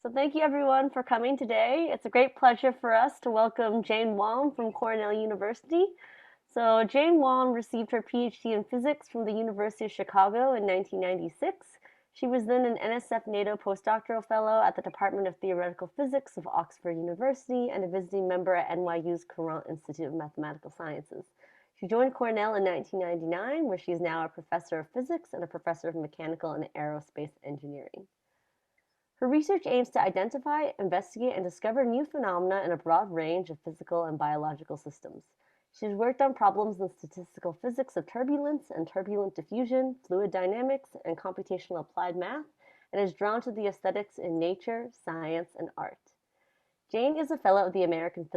So thank you everyone for coming today. It's a great pleasure for us to welcome Jane Wong from Cornell University. So Jane Wong received her PhD in physics from the University of Chicago in 1996. She was then an NSF NATO postdoctoral fellow at the Department of Theoretical Physics of Oxford University and a visiting member at NYU's Courant Institute of Mathematical Sciences. She joined Cornell in 1999, where she is now a professor of physics and a professor of mechanical and aerospace engineering. Her research aims to identify, investigate, and discover new phenomena in a broad range of physical and biological systems. She has worked on problems in statistical physics of turbulence and turbulent diffusion, fluid dynamics, and computational applied math, and is drawn to the aesthetics in nature, science, and art. Jane is a fellow of the American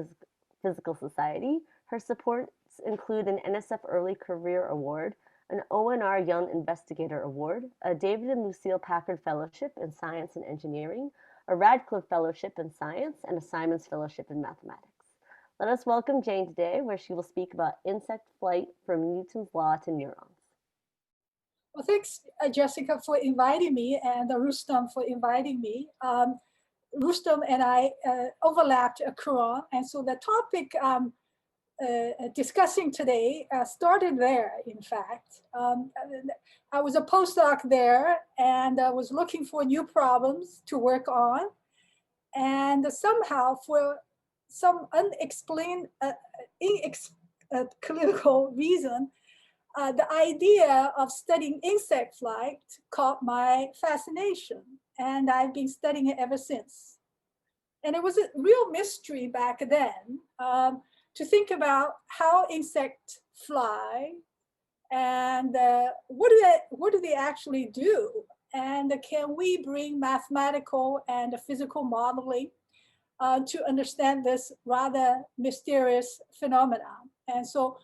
Physical Society. Her supports include an NSF Early Career Award, an ONR Young Investigator Award, a David and Lucille Packard Fellowship in Science and Engineering, a Radcliffe Fellowship in Science, and a Simons Fellowship in Mathematics. Let us welcome Jane today, where she will speak about insect flight from Newton's law to neurons. Well, thanks, Jessica, for inviting me, and Rustam for inviting me. Rustam and I overlapped a Quran, and so the topic discussing today started there, in fact. I was a postdoc there, and I was looking for new problems to work on. And somehow, for some unexplained, inexplicable reason, the idea of studying insect flight caught my fascination, and I've been studying it ever since. And it was a real mystery back then to think about how insects fly and what do they actually do, and can we bring mathematical and physical modeling to understand this rather mysterious phenomenon. And so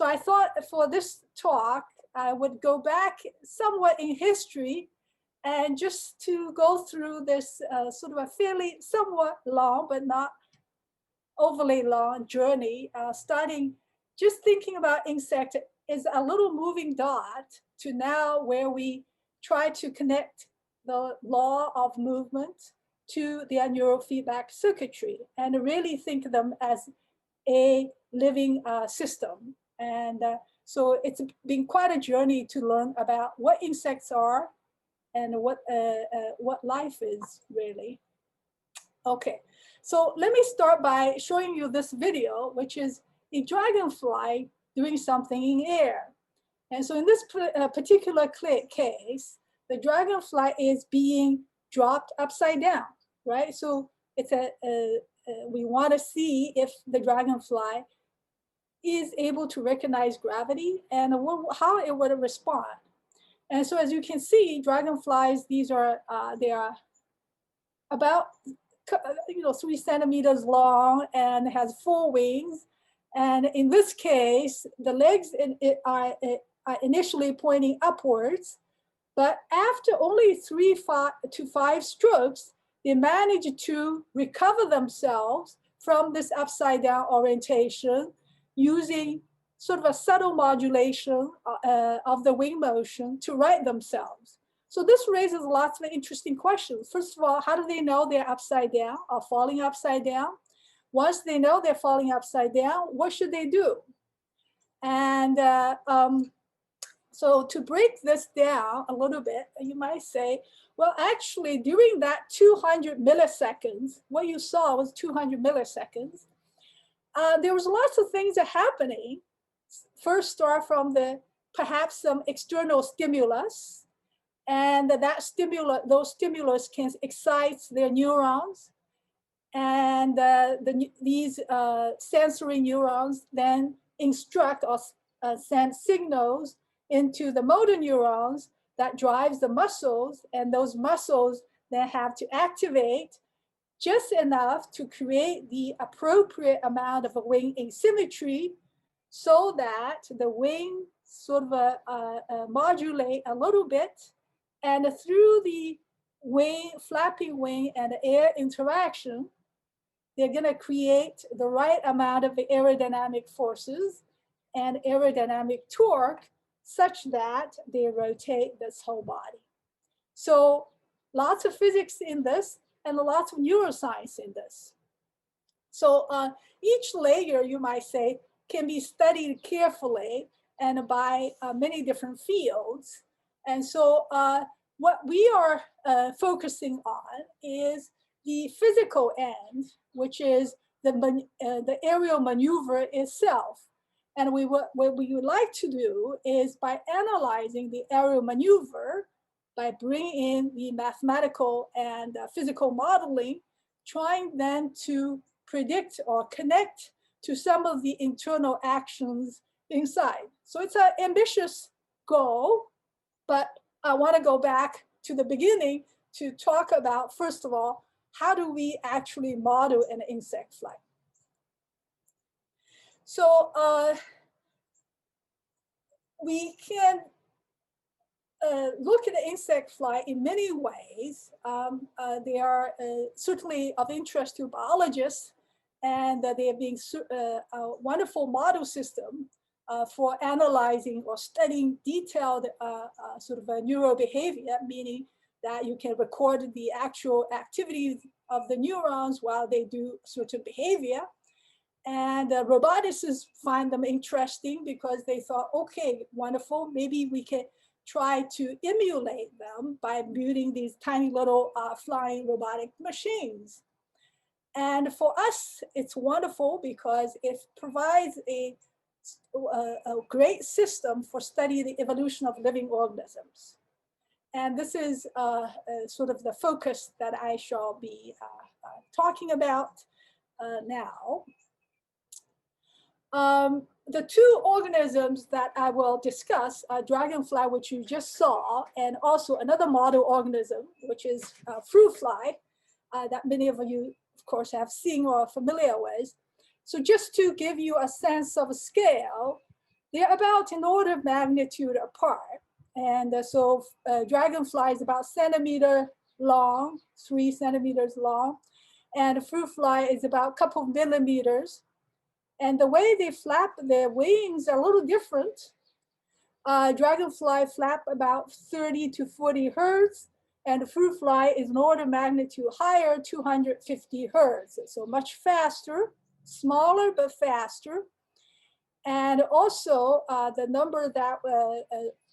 I thought for this talk, I would go back somewhat in history and just to go through this sort of a fairly somewhat long, but not overly long journey, starting just thinking about insect is a little moving dot to now where we try to connect the law of movement to the neurofeedback circuitry and really think of them as a living system. And so it's been quite a journey to learn about what insects are and what life is really. Okay, so let me start by showing you this video, which is a dragonfly doing something in air. And so in this particular case, the dragonfly is being dropped upside down, right? So it's we want to see if the dragonfly is able to recognize gravity and how it would respond. And so as you can see, dragonflies, these are, they are about 3 centimeters long and has 4 wings. And in this case, the legs are initially pointing upwards, but after only 3 to 5 strokes, they manage to recover themselves from this upside down orientation using sort of a subtle modulation of the wing motion to right themselves. So this raises lots of interesting questions. First of all, how do they know they're upside down or falling upside down? Once they know they're falling upside down, what should they do? And so to break this down a little bit, you might say, well, actually, during that 200 milliseconds, what you saw was 200 milliseconds, there was lots of things that happening. First, start from perhaps some external stimulus, and those stimulus can excite their neurons, and these sensory neurons then instruct or send signals into the motor neurons that drives the muscles, and those muscles then have to activate just enough to create the appropriate amount of a wing asymmetry so that the wing sort of modulate a little bit, and through the wing, flapping wing and air interaction, they're going to create the right amount of aerodynamic forces and aerodynamic torque such that they rotate this whole body. So lots of physics in this. and lots of neuroscience in this. So each layer, you might say, can be studied carefully and by many different fields. And so what we are focusing on is the physical end, which is the aerial maneuver itself. And what we would like to do is, by analyzing the aerial maneuver, by bringing in the mathematical and physical modeling, trying then to predict or connect to some of the internal actions inside. So it's an ambitious goal, but I want to go back to the beginning to talk about, first of all, how do we actually model an insect flight? So we can look at the insect flight in many ways. They are certainly of interest to biologists, and they are being a wonderful model system for analyzing or studying detailed sort of a neural behavior, meaning that you can record the actual activities of the neurons while they do certain behavior. And roboticists find them interesting because they thought, okay, wonderful, maybe we can try to emulate them by building these tiny little flying robotic machines. And for us, it's wonderful because it provides a great system for studying the evolution of living organisms. And this is sort of the focus that I shall be talking about now. The two organisms that I will discuss are dragonfly, which you just saw, and also another model organism, which is fruit fly, that many of you, of course, have seen or are familiar with. So just to give you a sense of scale, they're about an order of magnitude apart. And so dragonfly is about centimeter long, 3 centimeters long, and fruit fly is about a couple of millimeters. And the way they flap their wings are a little different. Dragonfly flap about 30 to 40 hertz, and the fruit fly is an order of magnitude higher, 250 hertz. So much faster, smaller but faster. And also the number that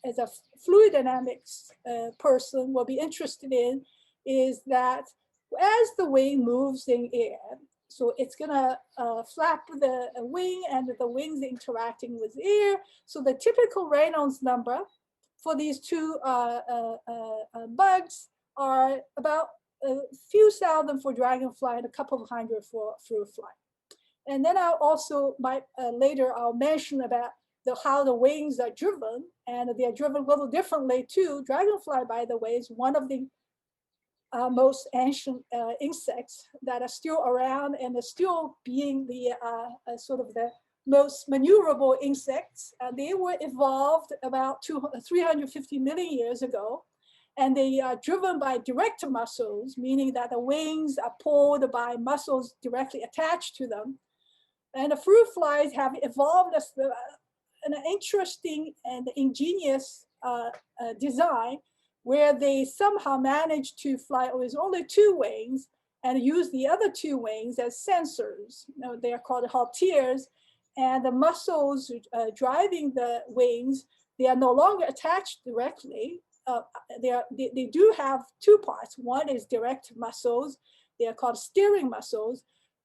as a fluid dynamics person will be interested in is that as the wing moves in air, so it's gonna flap the wing and the wings interacting with air. So the typical Reynolds number for these two bugs are about a few thousand for dragonfly and a couple of hundred for fruit fly. And then I'll also, later I'll mention about how the wings are driven, and they are driven a little differently too. Dragonfly, by the way, is one of the most ancient insects that are still around and are still being the sort of the most maneuverable insects. They were evolved about 350 million years ago, and they are driven by direct muscles, meaning that the wings are pulled by muscles directly attached to them. And the fruit flies have evolved as an interesting and ingenious design where they somehow manage to fly with only 2 wings and use the other 2 wings as sensors. You know, they are called halteres, and the muscles driving the wings, they are no longer attached directly. They do have 2 parts. One is direct muscles. They are called steering muscles,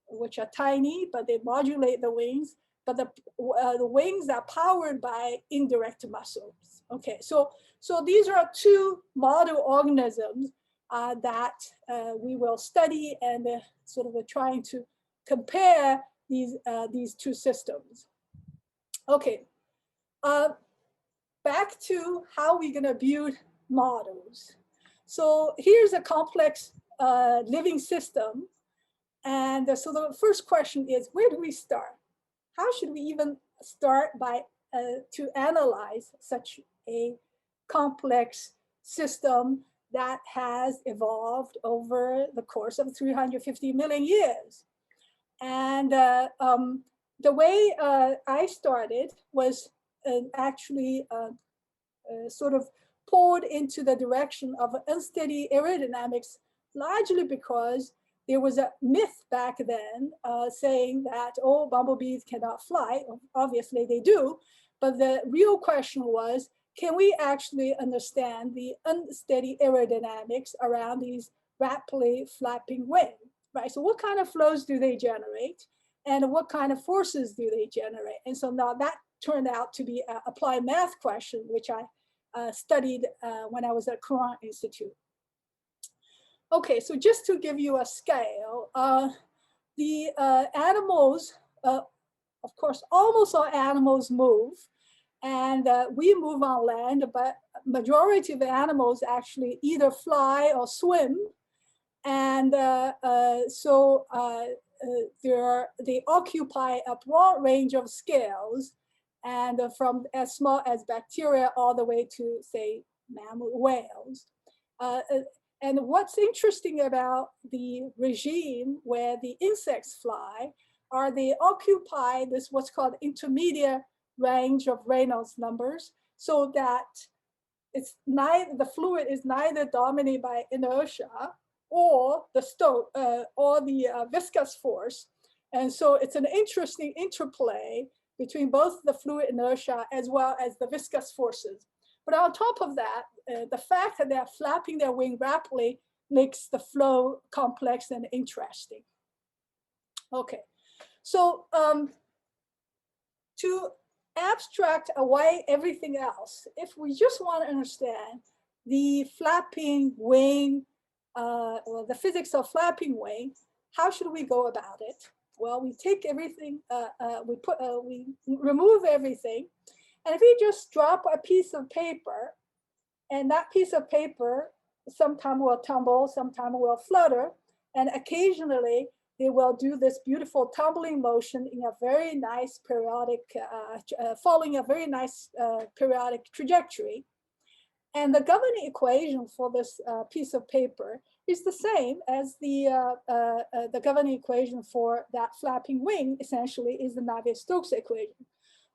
which are tiny, but they modulate the wings. But the wings are powered by indirect muscles. Okay, so these are 2 model organisms that we will study and sort of trying to compare these 2 systems. Okay, back to how we're gonna build models. So here's a complex living system. And so the first question is, where do we start? How should we even start by to analyze such a complex system that has evolved over the course of 350 million years? And the way I started was actually sort of pulled into the direction of unsteady aerodynamics largely because there was a myth back then saying that, oh, bumblebees cannot fly. Obviously they do, but the real question was, can we actually understand the unsteady aerodynamics around these rapidly flapping wings, right? So what kind of flows do they generate? And what kind of forces do they generate? And so now that turned out to be an applied math question, which I studied when I was at Cornell Institute. Okay, so just to give you a scale, the animals, of course, almost all animals move, and we move on land, but majority of the animals actually either fly or swim, and they occupy a broad range of scales, and from as small as bacteria all the way to, say, mammal whales. And what's interesting about the regime where the insects fly are they occupy this what's called intermediate range of Reynolds numbers, so that it's neither, the fluid is neither dominated by inertia or the viscous force. And so it's an interesting interplay between both the fluid inertia as well as the viscous forces. But on top of that, the fact that they're flapping their wing rapidly makes the flow complex and interesting. Okay, so to abstract away everything else, if we just want to understand the flapping wing, or the physics of flapping wing, how should we go about it? Well, we take everything, we remove everything, and if we just drop a piece of paper, and that piece of paper sometime will tumble, sometime will flutter, and occasionally they will do this beautiful tumbling motion in a very nice periodic, following a very nice periodic trajectory. And the governing equation for this piece of paper is the same as the governing equation for that flapping wing, essentially, is the Navier-Stokes equation.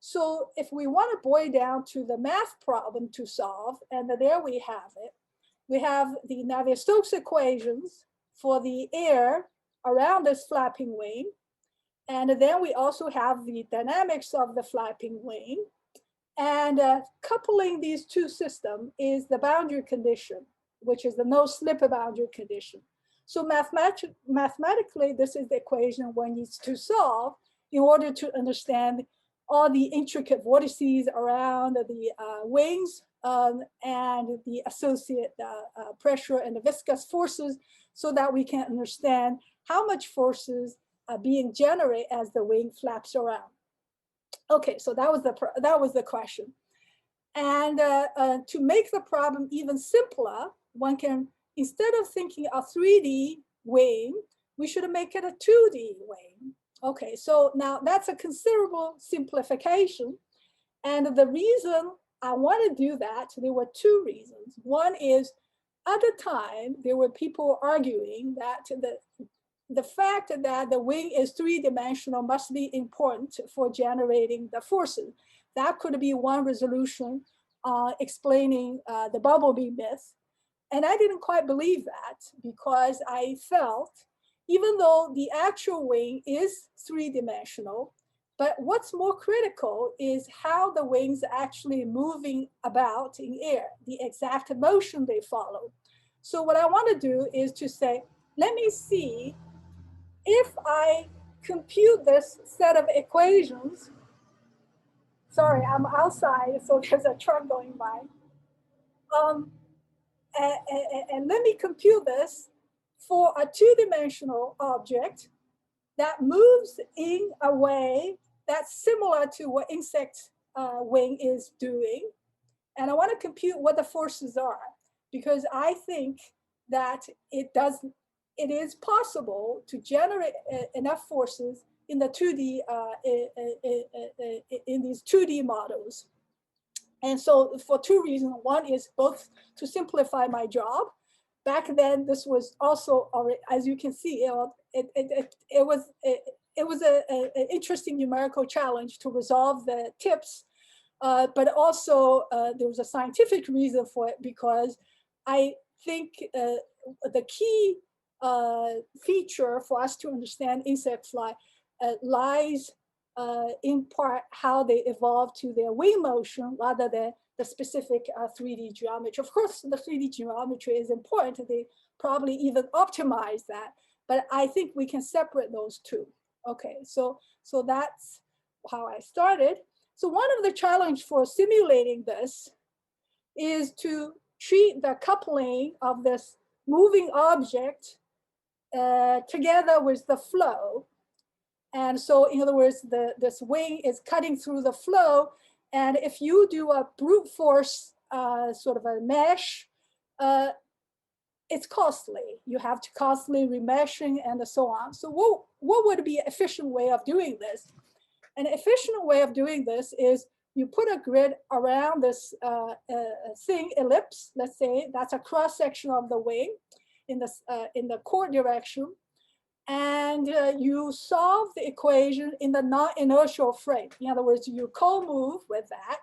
So if we want to boil down to the math problem to solve, and there we have it, we have the Navier-Stokes equations for the air around this flapping wing. And then we also have the dynamics of the flapping wing. And coupling these two systems is the boundary condition, which is the no slip boundary condition. So mathematically, this is the equation one needs to solve in order to understand all the intricate vortices around the wings and the associated pressure and the viscous forces, so that we can understand how much forces are being generated as the wing flaps around. Okay, so that was the question. And to make the problem even simpler, one can, instead of thinking a 3D wing, we should make it a 2D wing. Okay, so now that's a considerable simplification. And the reason I want to do that, there were two reasons. One is, at the time, there were people arguing that the fact that the wing is three-dimensional must be important for generating the forces. That could be one resolution explaining the bumblebee myth. And I didn't quite believe that, because I felt, even though the actual wing is three-dimensional, but what's more critical is how the wings are actually moving about in air, the exact motion they follow. So what I want to do is to say, let me see if I compute this set of equations. Sorry, I'm outside, so there's a truck going by. And let me compute this for a two-dimensional object that moves in a way that's similar to what insect wing is doing. And I want to compute what the forces are, because I think that it is possible to generate enough forces in the 2D, in these 2D models. And so for two reasons. One is both to simplify my job. Back then, this was also, as you can see, it was an interesting numerical challenge to resolve the tips, but also there was a scientific reason for it, because I think the key feature for us to understand insect flight lies in part how they evolved to their wing motion rather than the specific 3D geometry. Of course, the 3D geometry is important. They probably even optimize that, but I think we can separate those two. Okay, so that's how I started. So one of the challenge for simulating this is to treat the coupling of this moving object together with the flow. And so in other words, this wing is cutting through the flow. And if you do a brute force sort of a mesh, it's costly. You have to constantly remeshing and so on. So what would be an efficient way of doing this? An efficient way of doing this is you put a grid around this thing, ellipse, let's say, that's a cross section of the wing in the core direction. And you solve the equation in the non-inertial frame. In other words, you co-move with that.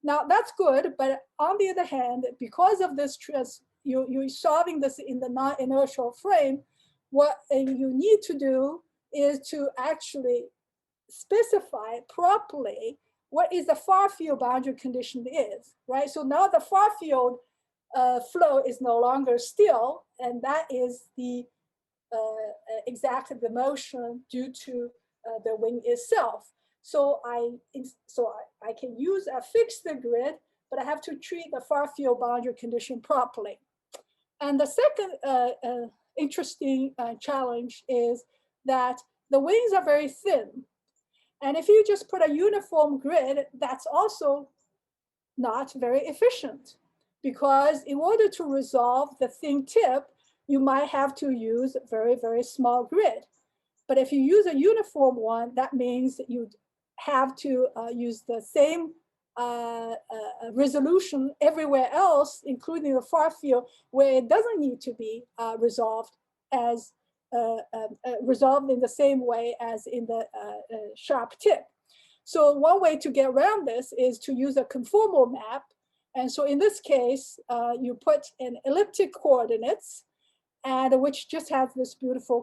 Now that's good, but on the other hand, because of this you're solving this in the non-inertial frame, what you need to do is to actually specify properly what is the far field boundary condition is, right? So now the far field flow is no longer still, and that is the exactly the motion due to the wing itself. So I can use a fixed grid, but I have to treat the far field boundary condition properly. And the second interesting challenge is that the wings are very thin. And if you just put a uniform grid, that's also not very efficient, because in order to resolve the thin tip, you might have to use a very, very small grid. But if you use a uniform one, that means you have to use the same resolution everywhere else, including the far field, where it doesn't need to be resolved in the same way as in the sharp tip. So one way to get around this is to use a conformal map. And so in this case, you put in elliptic coordinates, and which just has this beautiful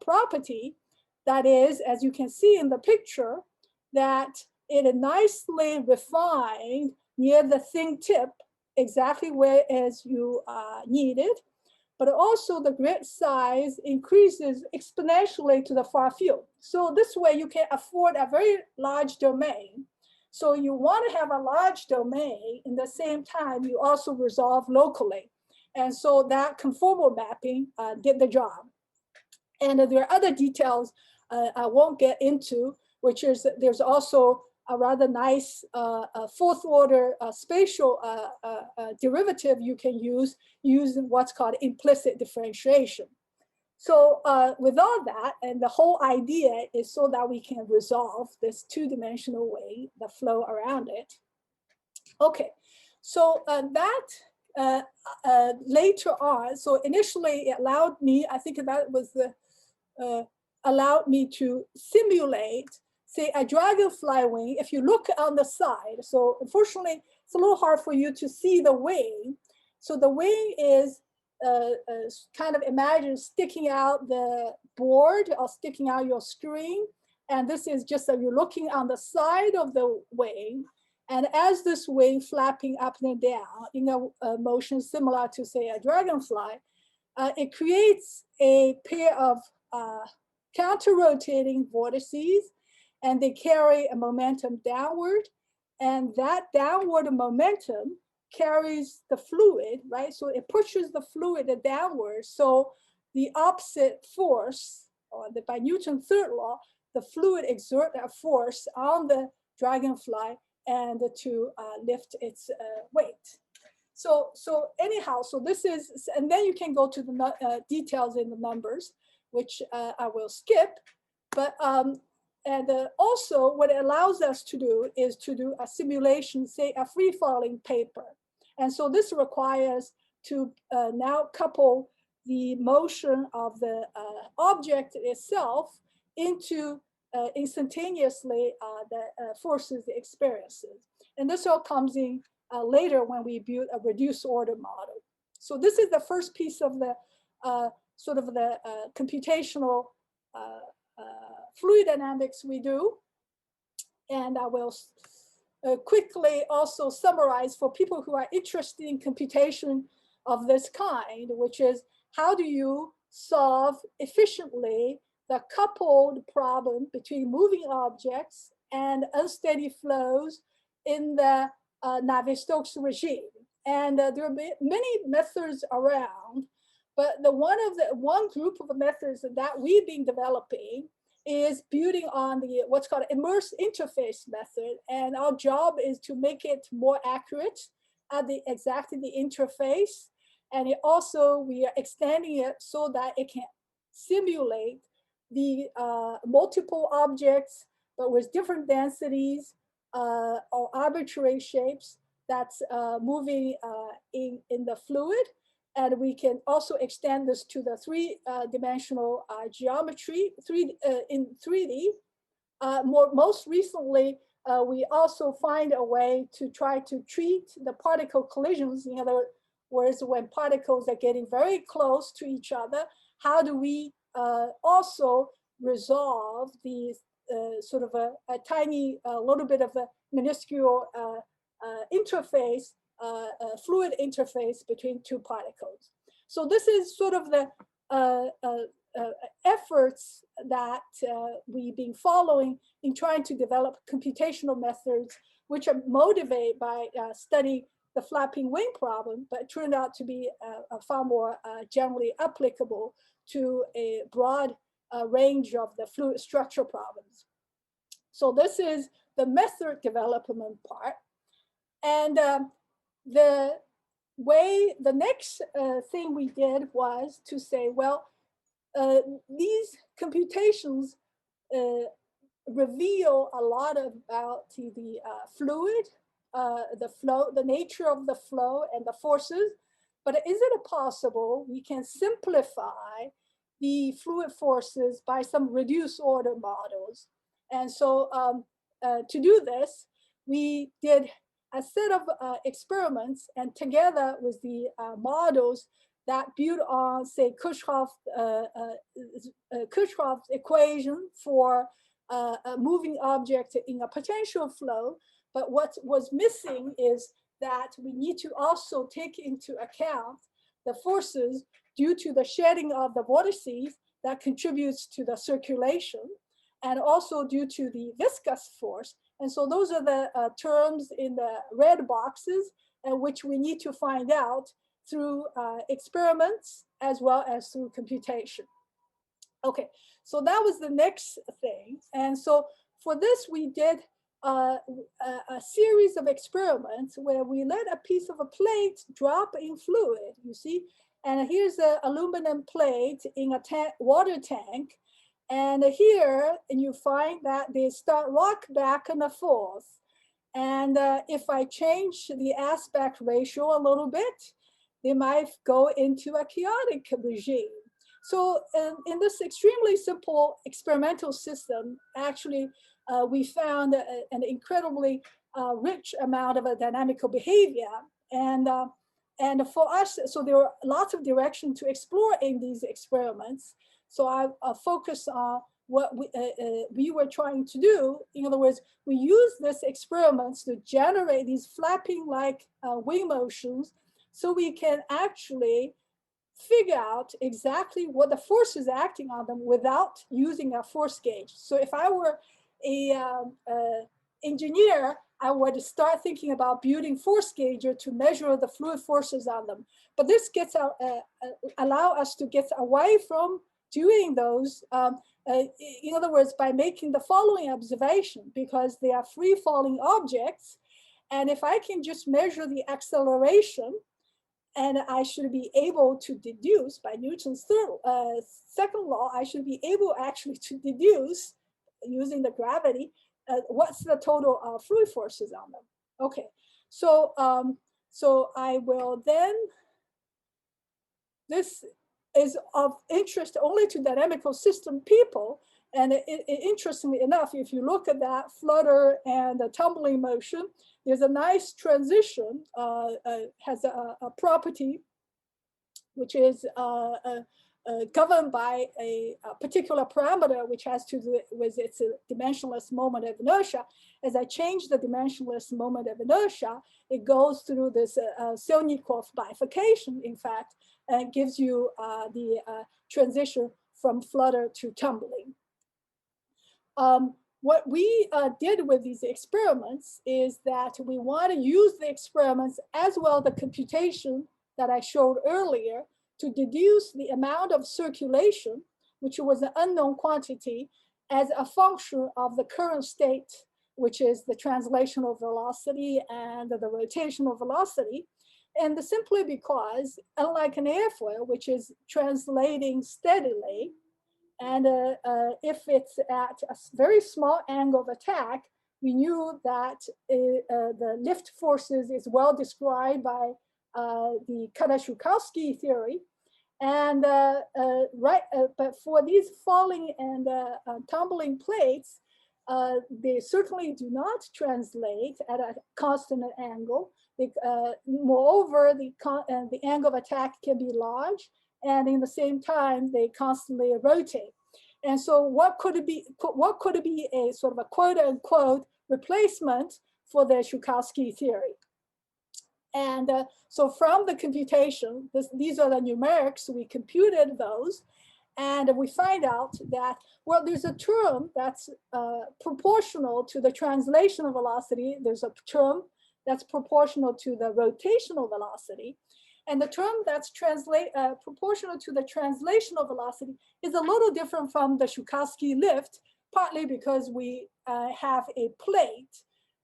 property that is, as you can see in the picture, that it is nicely refined near the thin tip, exactly where as you need it. But also the grid size increases exponentially to the far field. So this way you can afford a very large domain. So you want to have a large domain, in the same time you also resolve locally. And so that conformal mapping did the job. And there are other details I won't get into, which is there's also a rather nice fourth order spatial derivative you can use using what's called implicit differentiation. So with all that, and the whole idea is so that we can resolve this two-dimensional way, the flow around it. Okay, so that later on, so initially it allowed me, I think that was the, allowed me to simulate, say, a dragonfly wing. If you look on the side, so unfortunately, it's a little hard for you to see the wing. So the wing is kind of imagine sticking out the board or sticking out your screen. And this is just that you're looking on the side of the wing. And as this wing flapping up and down in a motion similar to, say, a dragonfly, it creates a pair of counter-rotating vortices, and they carry a momentum downward. And that downward momentum carries the fluid, right? So it pushes the fluid downward. So the opposite force, or by Newton's third law, the fluid exerts a force on the dragonfly and to lift its weight. So anyhow, so this is, and then you can go to the details in the numbers, which I will skip. But and also what it allows us to do is to do a simulation, say a free-falling paper. And so this requires to now couple the motion of the object itself into instantaneously the forces it experiences. And this all comes in later when we build a reduced order model. So this is the first piece of the sort of the computational fluid dynamics we do. And I will quickly also summarize for people who are interested in computation of this kind, which is how do you solve efficiently the coupled problem between moving objects and unsteady flows in the Navier-Stokes regime. And there are many methods around, but one group of methods that we've been developing is building on the what's called Immerse interface method, and our job is to make it more accurate at exactly the interface. And we are extending it so that it can simulate the multiple objects, but with different densities or arbitrary shapes that's moving in the fluid. And we can also extend this to the three-dimensional geometry in 3D. Most recently, we also find a way to try to treat the particle collisions. In other words, when particles are getting very close to each other, how do we also resolve these sort of a tiny, little bit of a minuscule interface, fluid interface between two particles. So this is sort of the efforts that we've been following in trying to develop computational methods, which are motivated by studying the flapping wing problem, but turned out to be far more generally applicable to a broad range of the fluid structure problems. So this is the method development part. And the next thing we did was to say, well, these computations reveal a lot about the fluid, the flow, the nature of the flow and the forces, but is it possible we can simplify the fluid forces by some reduced order models? And so to do this, we did a set of experiments, and together with the models that build on, say, Kirchhoff's equation for a moving object in a potential flow. But what was missing is that we need to also take into account the forces due to the shedding of the vortices that contributes to the circulation, and also due to the viscous force. And so those are the terms in the red boxes, which we need to find out through experiments as well as through computation. Okay, so that was the next thing. And so for this, we did a series of experiments where we let a piece of a plate drop in fluid, you see. And here's an aluminum plate in a water tank. And here, and you find that they start rock back and forth. And if I change the aspect ratio a little bit, they might go into a chaotic regime. So in this extremely simple experimental system, actually, we found an incredibly rich amount of a dynamical behavior. And for us, so there are lots of direction to explore in these experiments. So I focus on what we were trying to do. In other words, we use these experiments to generate these flapping-like wing motions, so we can actually figure out exactly what the force is acting on them without using a force gauge. So if I were an engineer, I would start thinking about building force gauges to measure the fluid forces on them. But this gets allow us to get away from doing those, in other words, by making the following observation, because they are free-falling objects. And if I can just measure the acceleration, and I should be able to deduce by Newton's second law, I should be able actually to deduce using the gravity, what's the total fluid forces on them. Okay, so I will then, this is of interest only to dynamical system people. And interestingly enough, if you look at that flutter and the tumbling motion, there's a nice transition, has a property, which is governed by a particular parameter, which has to do with its dimensionless moment of inertia. As I change the dimensionless moment of inertia, it goes through this Selnikov bifurcation, in fact, and gives you the transition from flutter to tumbling. What we did with these experiments is that we want to use the experiments as well the computation that I showed earlier to deduce the amount of circulation, which was an unknown quantity, as a function of the current state, which is the translational velocity and the rotational velocity. And simply because, unlike an airfoil, which is translating steadily, and if it's at a very small angle of attack, we knew that the lift forces is well described by the Kada-Shukowski theory. And but for these falling and tumbling plates, they certainly do not translate at a constant angle. Moreover, the angle of attack can be large, and in the same time, they constantly rotate. And so what could it be? What could it be a sort of a quote unquote replacement for the Shukowski theory? And so from the computation, these are the numerics, we computed those, and we find out that, well, there's a term that's proportional to the translational velocity. There's a term that's proportional to the rotational velocity. And the term that's proportional to the translational velocity is a little different from the Shukowski lift, partly because we have a plate.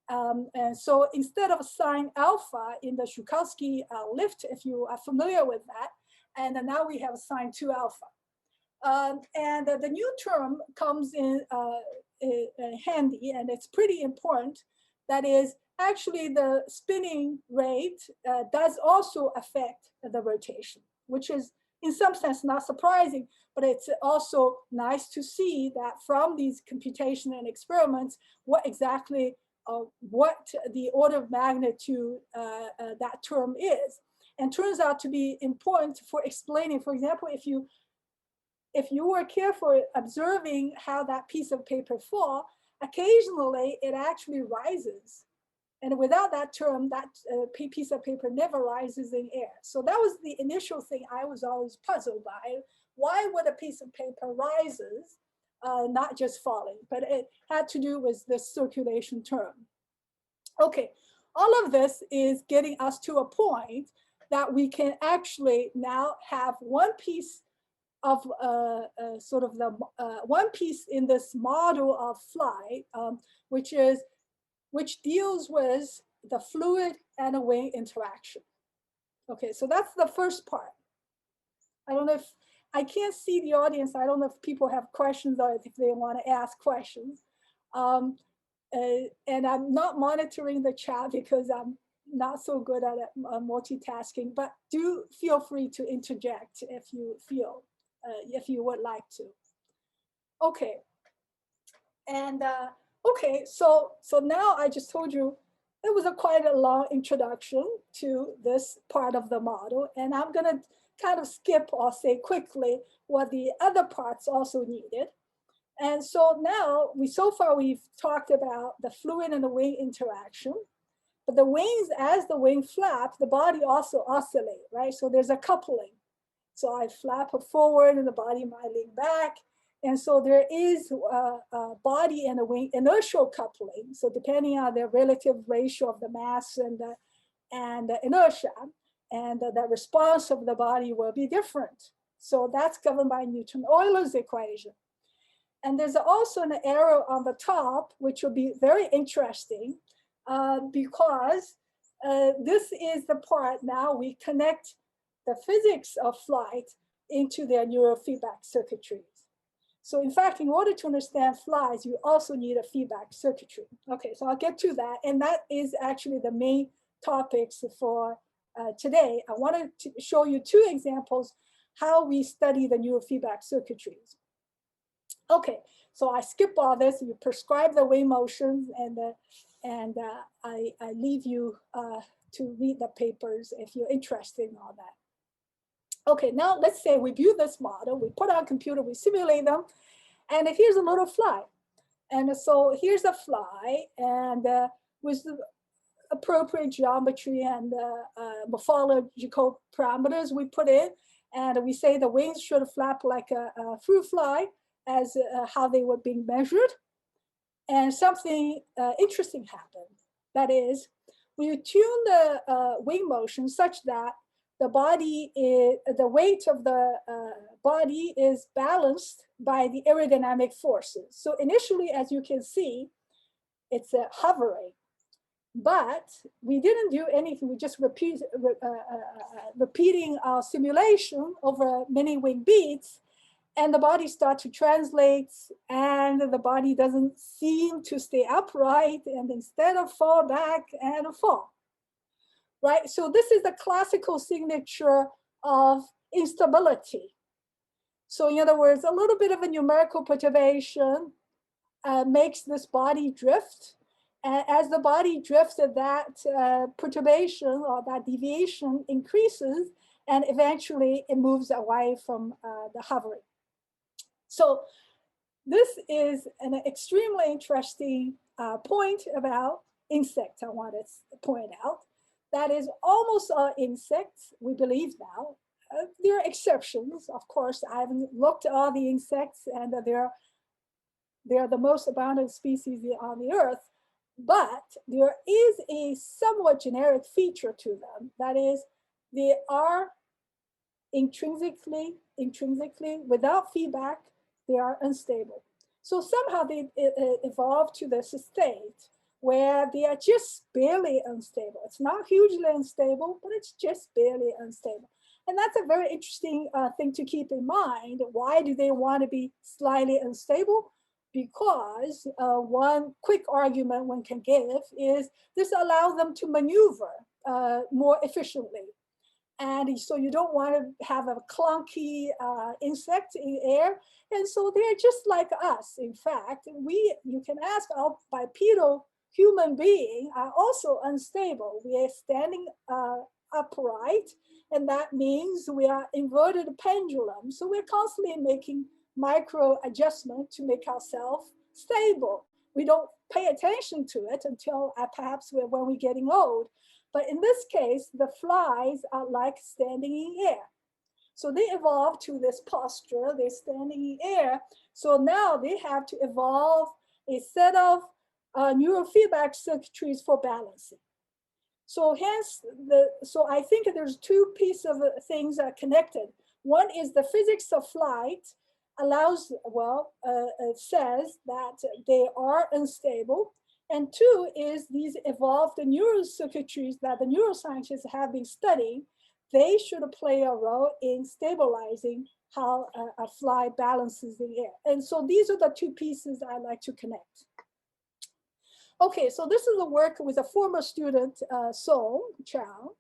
And so instead of sine alpha in the Shukowski lift, if you are familiar with that, and now we have sine 2 alpha. And the new term comes in handy, and it's pretty important. That is, actually the spinning rate does also affect the rotation, which is in some sense not surprising, but it's also nice to see that from these computation and experiments, what exactly what the order of magnitude that term is, and turns out to be important for explaining. For example, if you were careful observing how that piece of paper fall, occasionally it actually rises, and without that term, that piece of paper never rises in air. So that was the initial thing I was always puzzled by. Why would a piece of paper rises? Not just falling, but it had to do with this circulation term. Okay, all of this is getting us to a point that we can actually now have one piece of sort of the one piece in this model of flight, which deals with the fluid and a wing interaction. Okay, so that's the first part. I don't know if, I can't see the audience. I don't know if people have questions or if they want to ask questions. And I'm not monitoring the chat because I'm not so good at multitasking, but do feel free to interject if you feel, if you would like to. Okay, and okay, so now I just told you it was quite a long introduction to this part of the model, and I'm gonna kind of skip or say quickly what the other parts also needed. And so now so far we've talked about the fluid and the wing interaction, but the wings, as the wing flap, the body also oscillate, right? So there's a coupling. So I flap forward and the body might lean back. And so there is a body and a wing inertial coupling. So depending on the relative ratio of the mass and the inertia, and the response of the body will be different. So that's governed by Newton-Euler's equation. And there's also an arrow on the top, which will be very interesting because this is the part now we connect the physics of flight into their neurofeedback circuitries. So in fact, in order to understand flies, you also need a feedback circuitry. Okay, so I'll get to that. And that is actually the main topics for today. I wanted to show you two examples how we study the neurofeedback circuitries. Okay, so I skip all this. You prescribe the wave motions, and I leave you to read the papers if you're interested in all that. Okay, now let's say we build this model, we put on a computer, we simulate them, and here's a little fly. And so here's a fly, and with the appropriate geometry and morphological parameters we put in, and we say the wings should flap like a fruit fly as how they were being measured. And something interesting happened. That is, we tune the wing motion such that the weight of the body is balanced by the aerodynamic forces. So initially, as you can see, it's hovering. But we didn't do anything. We just repeating our simulation over many wing beats, and the body starts to translate, and the body doesn't seem to stay upright, and instead of fall back and fall, right? So this is the classical signature of instability. So in other words, a little bit of a numerical perturbation makes this body drift. And as the body drifts, that perturbation or that deviation increases, and eventually it moves away from the hovering. So this is an extremely interesting point about insects I want to point out. That is, almost all insects, we believe now, there are exceptions, of course. I haven't looked at all the insects, and they're the most abundant species on the earth, but there is a somewhat generic feature to them. That is, they are intrinsically, without feedback, they are unstable. So somehow they evolved to this state where they are just barely unstable. It's not hugely unstable, but it's just barely unstable. And that's a very interesting thing to keep in mind. Why do they want to be slightly unstable? Because one quick argument one can give is this allows them to maneuver more efficiently. And so you don't want to have a clunky insect in the air. And so they're just like us. In fact, you can ask our bipedal human being are also unstable. We are standing upright, and that means we are inverted pendulum. So we're constantly making micro adjustment to make ourselves stable. We don't pay attention to it until perhaps when we're getting old. But in this case, the flies are like standing in air. So they evolved to this posture, they're standing in air. So now they have to evolve a set of neurofeedback circuitries for balancing. So hence, so I think there's two pieces of things that are connected. One is the physics of flight allows, says that they are unstable. And two is these evolved neural circuitries that the neuroscientists have been studying. They should play a role in stabilizing how a fly balances in the air. And so these are the two pieces I like to connect. Okay, so this is a work with a former student, Song Chao.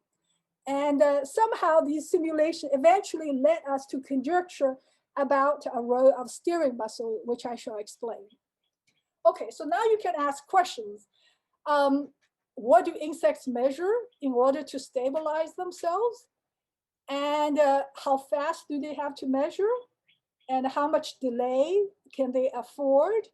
And somehow these simulations eventually led us to conjecture about a role of steering muscle, which I shall explain. Okay, so now you can ask questions. What do insects measure in order to stabilize themselves? And how fast do they have to measure? And how much delay can they afford?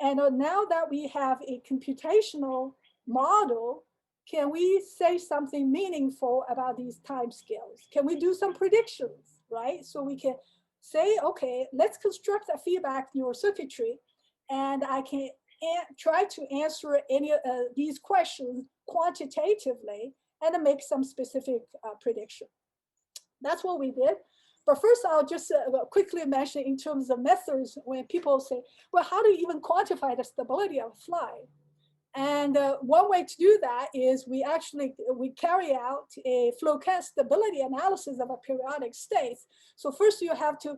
And now that we have a computational model, can we say something meaningful about these time scales? Can we do some predictions, right? So we can say, okay, let's construct a feedback neural circuitry, and I can try to answer any of these questions quantitatively and make some specific prediction. That's what we did. But first, I'll just quickly mention in terms of methods when people say, well, how do you even quantify the stability of a fly? And one way to do that is we carry out a Floquet stability analysis of a periodic state. So first you have to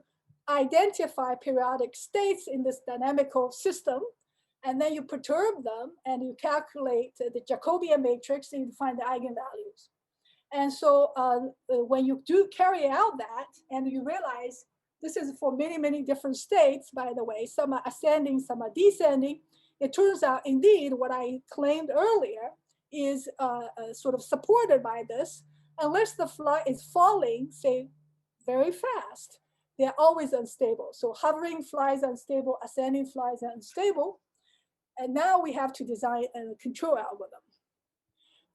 identify periodic states in this dynamical system, and then you perturb them and you calculate the Jacobian matrix and you find the eigenvalues. And so when you do carry out that and you realize this is for many, many different states, by the way, some are ascending, some are descending, it turns out indeed what I claimed earlier is sort of supported by this. Unless the fly is falling, say, very fast. They're always unstable. So hovering flies are unstable, ascending flies are unstable. And now we have to design a control algorithm.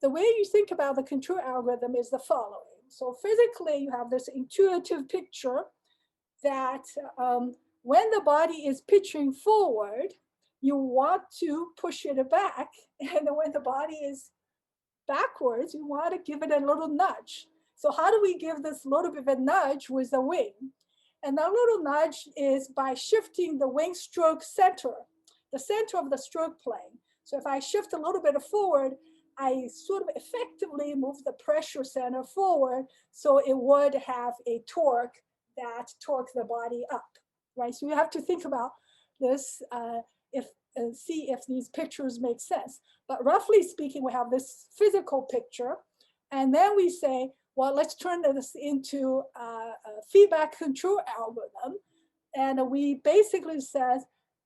The way you think about the control algorithm is the following. So physically, you have this intuitive picture that when the body is pitching forward, you want to push it back. And when the body is backwards, you want to give it a little nudge. So how do we give this little bit of a nudge with the wing? And that little nudge is by shifting the wing stroke center, the center of the stroke plane. So if I shift a little bit forward, I sort of effectively move the pressure center forward, so it would have a torque that torques the body up, right? So you have to think about this see if these pictures make sense. But roughly speaking, we have this physical picture, and then we say, well, let's turn this into a feedback control algorithm. And we basically says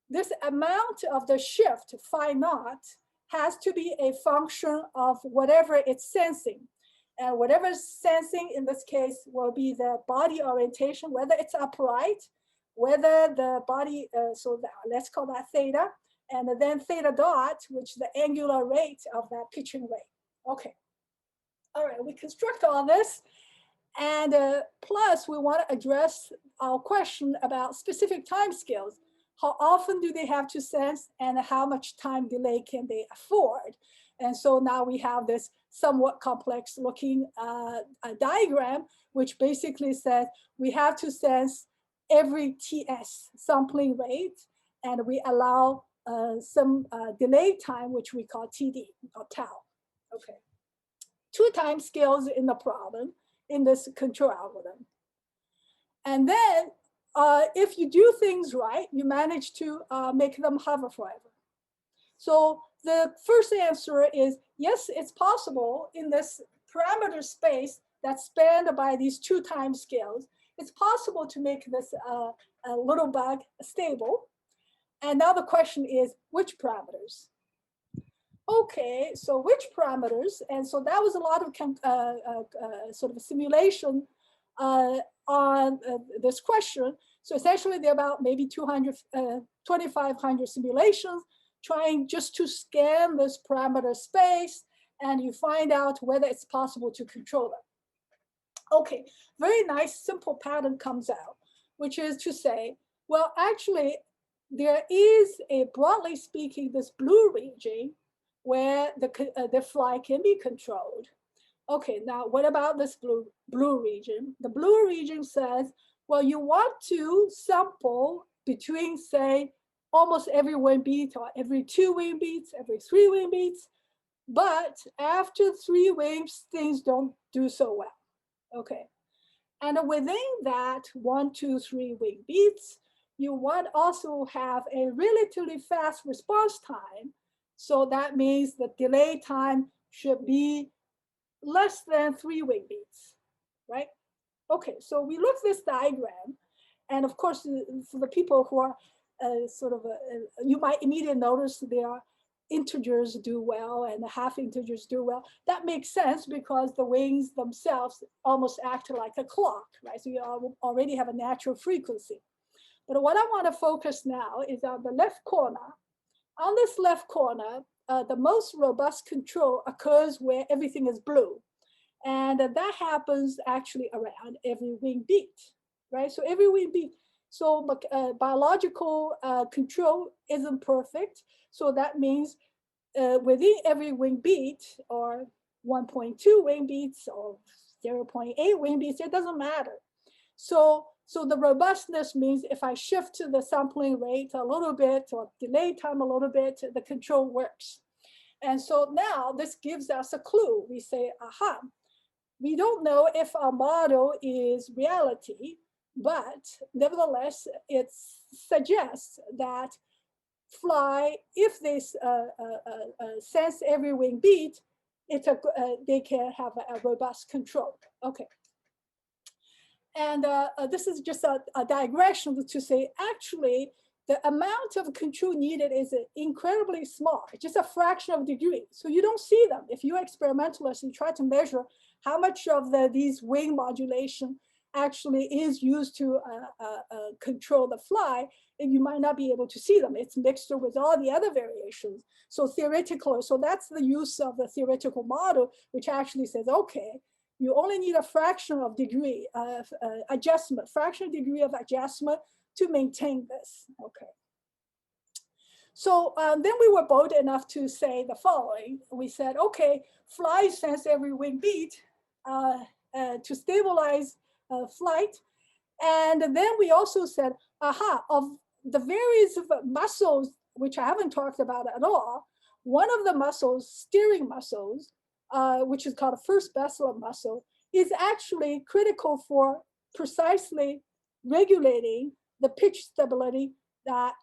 this amount of the shift, phi naught, has to be a function of whatever it's sensing. And whatever it's sensing in this case will be the body orientation, whether it's upright, whether the body, let's call that theta, and then theta dot, which is the angular rate of that pitching rate. Okay. All right, we construct all this. And plus, we want to address our question about specific time scales. How often do they have to sense, and how much time delay can they afford? And so now we have this somewhat complex looking diagram, which basically says we have to sense every TS sampling rate, and we allow some delay time, which we call TD or tau. Okay. 2 time scales in the problem in this control algorithm. And then if you do things right, you manage to make them hover forever. So the first answer is yes, it's possible in this parameter space that's spanned by these 2 time scales. It's possible to make this a little bug stable. And now the question is, which parameters? Okay, so which parameters? And so that was a lot of sort of simulation on this question. So essentially, there are about maybe 2,500 simulations trying just to scan this parameter space, and you find out whether it's possible to control them. Okay, very nice, simple pattern comes out, which is to say, well, actually, there is a, broadly speaking, this blue region where the fly can be controlled. Okay, now what about this blue region? The blue region says, well, you want to sample between, say, almost every wing beat or every 2 wing beats, every 3 wing beats, but after 3 wings, things don't do so well. Okay, and within that 1, 2, 3 wing beats, you want also have a relatively fast response time. So that means the delay time should be less than 3 wing beats, right? Okay, so we look at this diagram, and of course, for the people who are you might immediately notice their integers do well and the half integers do well. That makes sense because the wings themselves almost act like a clock, right? So you already have a natural frequency. But what I want to focus now is on the left corner. On this left corner, the most robust control occurs where everything is blue. And that happens actually around every wing beat, right? So every wing beat. So biological control isn't perfect. So that means within every wing beat, or 1.2 wing beats, or 0.8 wing beats, it doesn't matter. So the robustness means if I shift the sampling rate a little bit or delay time a little bit, the control works. And so now this gives us a clue. We say, aha, we don't know if our model is reality, but nevertheless, it suggests that fly, if they sense every wing beat, they can have a robust control. Okay. And this is just a digression to say, actually, the amount of control needed is incredibly small, just a fraction of a degree. So you don't see them. If you're experimentalist, you try to measure how much of these wing modulation actually is used to control the fly, and you might not be able to see them. It's mixed with all the other variations. So theoretical, so that's the use of the theoretical model, which actually says, okay, you only need a fraction of degree of adjustment, fraction degree of adjustment to maintain this, okay. So then we were bold enough to say the following. We said, okay, flies sense every wing beat to stabilize flight. And then we also said, aha, of the various muscles, which I haven't talked about at all, one of the muscles, steering muscles, which is called a first basilar muscle, is actually critical for precisely regulating the pitch stability that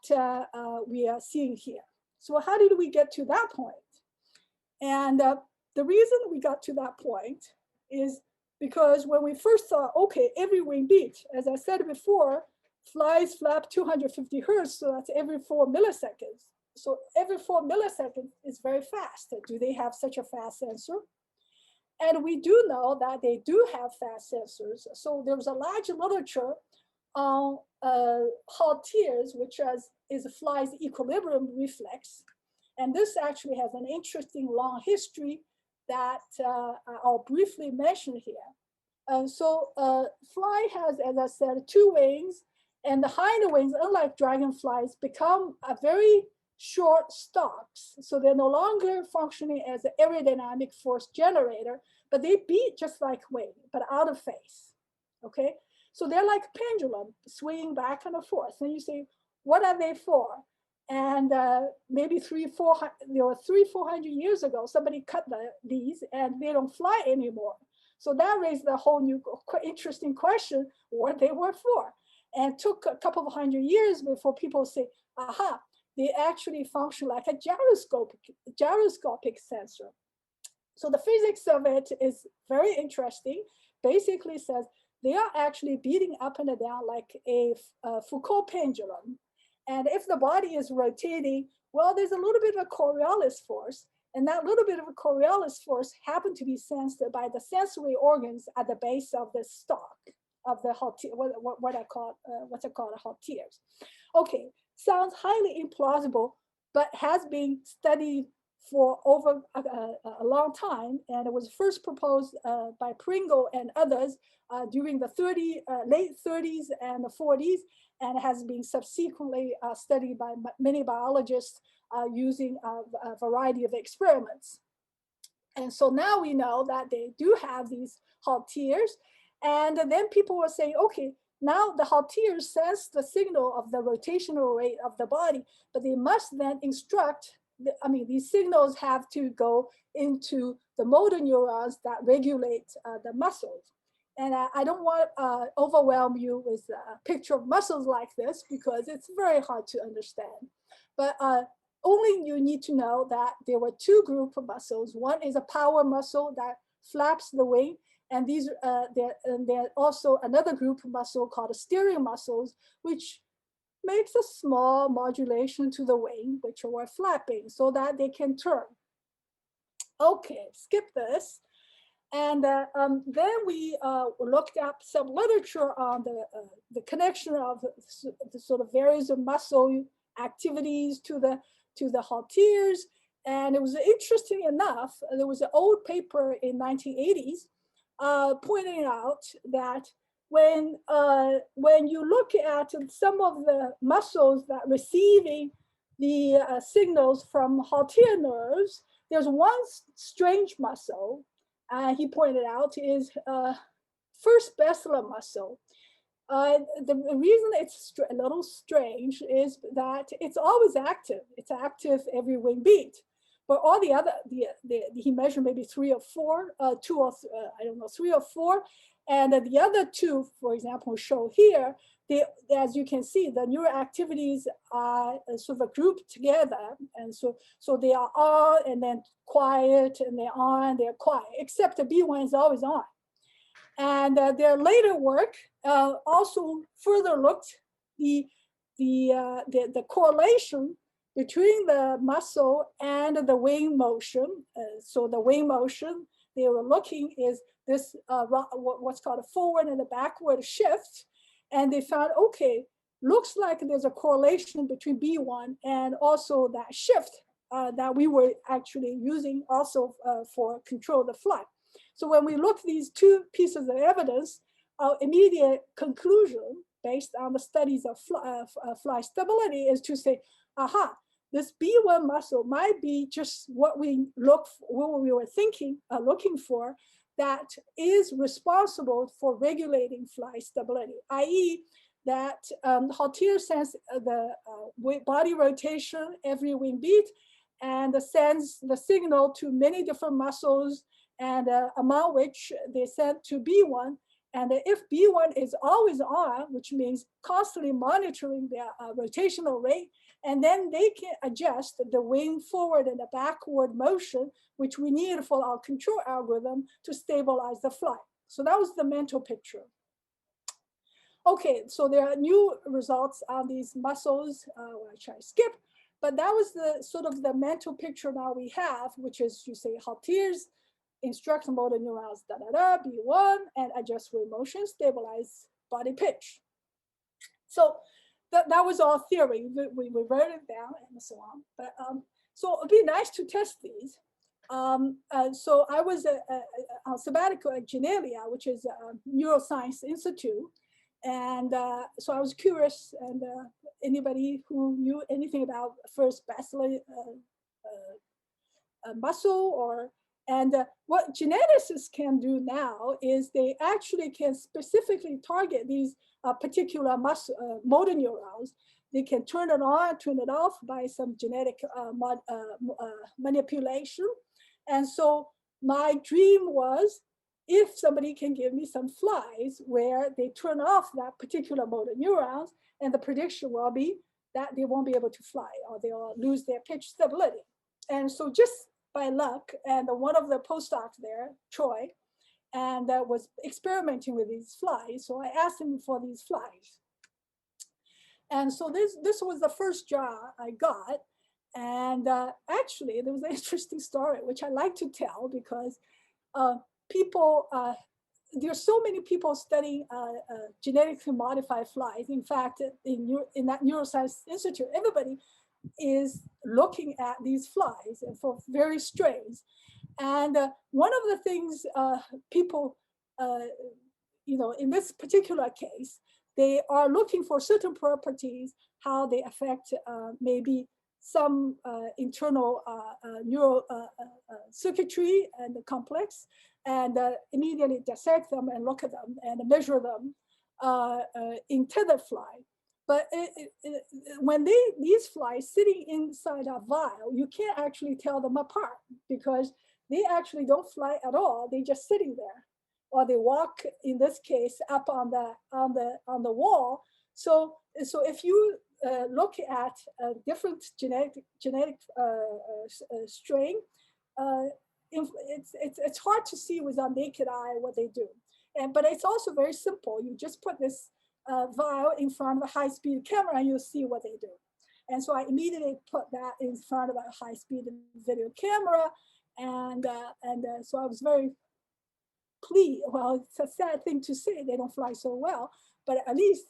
we are seeing here. So how did we get to that point? And the reason we got to that point is because when we first thought, okay, every wing beat, as I said before, flies flap 250 hertz, so that's every 4 milliseconds. So every 4 milliseconds is very fast. Do they have such a fast sensor? And we do know that they do have fast sensors. So there was a large literature on halteres, which is a fly's equilibrium reflex. And this actually has an interesting long history that I'll briefly mention here. So fly has, as I said, 2 wings, and the hind wings, unlike dragonflies, become a very short stalks. So they're no longer functioning as an aerodynamic force generator, but they beat just like wing, but out of phase, okay? So they're like pendulum, swinging back and forth. And you say, what are they for? And maybe 400 years ago, somebody cut these and they don't fly anymore. So that raised a whole new interesting question, what they were for. And it took a couple of 100 years before people say, aha, they actually function like a gyroscopic sensor. So the physics of it is very interesting. Basically says they are actually beating up and down like a Foucault pendulum. And if the body is rotating, well, there's a little bit of a Coriolis force. And that little bit of a Coriolis force happened to be sensed by the sensory organs at the base of the stalk of the halteres, what's it called, halteres. Okay, sounds highly implausible, but has been studied for over a long time, and it was first proposed by Pringle and others during the late 30s and the 40s, and has been subsequently studied by many biologists using a variety of experiments. And so now we know that they do have these halteres, and then people were saying, okay, now the halteres sense the signal of the rotational rate of the body, but they must then instruct, these signals have to go into the motor neurons that regulate the muscles. And I don't want to overwhelm you with a picture of muscles like this because it's very hard to understand. But only you need to know that there were 2 groups of muscles. One is a power muscle that flaps the wing, and there's also another group of muscle called the steering muscles, which makes a small modulation to the wing, which were flapping, so that they can turn. Okay, skip this. And then we looked up some literature on the connection of the sort of various muscle activities to the halteres. And it was interesting enough, there was an old paper in 1980s pointing out that when you look at some of the muscles that receiving the signals from halter nerves, there's one strange muscle he pointed out is first basilar muscle. The reason it's a little strange is that it's always active. It's active every wing beat. But all the other, he measured maybe 3 or 4, 2 or I don't know, 3 or 4. And the other 2, for example, show here, as you can see, the neural activities are sort of grouped together. And so they are on and then quiet, and they're on, they're quiet, except the B1 is always on. And their later work also further looked the correlation between the muscle and the wing motion. So the wing motion they were looking is this what's called a forward and a backward shift. And they found, okay, looks like there's a correlation between B1 and also that shift that we were actually using also for control the flight. So when we look at these two pieces of evidence, our immediate conclusion based on the studies of fly stability is to say, aha, this B1 muscle might be just what we were thinking, looking for, that is responsible for regulating fly stability, i.e., that Haltier sends the body rotation every wing beat and sends the signal to many different muscles, and among which they send to B1. And if B1 is always on, which means constantly monitoring their rotational rate, and then they can adjust the wing forward and the backward motion, which we need for our control algorithm to stabilize the flight. So that was the mental picture. Okay, so there are new results on these muscles, which I skip, but that was the sort of the mental picture now we have, which is, you say, Haltier's instruct motor neurons, B1, and adjust wave motion, stabilize body pitch. So that was all theory. We wrote it down and so on. But so it'd be nice to test these. So I was on sabbatical at Genelia, which is a neuroscience institute. And so I was curious, and anybody who knew anything about first bacillary muscle or and what geneticists can do now is they actually can specifically target these particular motor neurons. They can turn it on, turn it off by some genetic manipulation. And so my dream was, if somebody can give me some flies where they turn off that particular motor neurons, and the prediction will be that they won't be able to fly or they'll lose their pitch stability. And so just by luck, and one of the postdocs there, Troy, and was experimenting with these flies. So I asked him for these flies. And so this was the first jar I got. And actually, there was an interesting story, which I like to tell because people, there's so many people studying genetically modified flies. In fact, in that neuroscience institute, everybody is looking at these flies for various strains. And one of the things people, in this particular case, they are looking for certain properties, how they affect maybe some internal neural circuitry and the complex, and immediately dissect them and look at them and measure them in tethered fly. But when these flies sitting inside a vial, you can't actually tell them apart because they actually don't fly at all. They're just sitting there, or they walk, in this case, up on the wall. So if you look at a different genetic strain, it's hard to see with our naked eye what they do. But it's also very simple. You just put this vial in front of a high-speed camera and you'll see what they do. And so I immediately put that in front of a high-speed video camera, and so I was very pleased. Well, it's a sad thing to say, they don't fly so well, but at least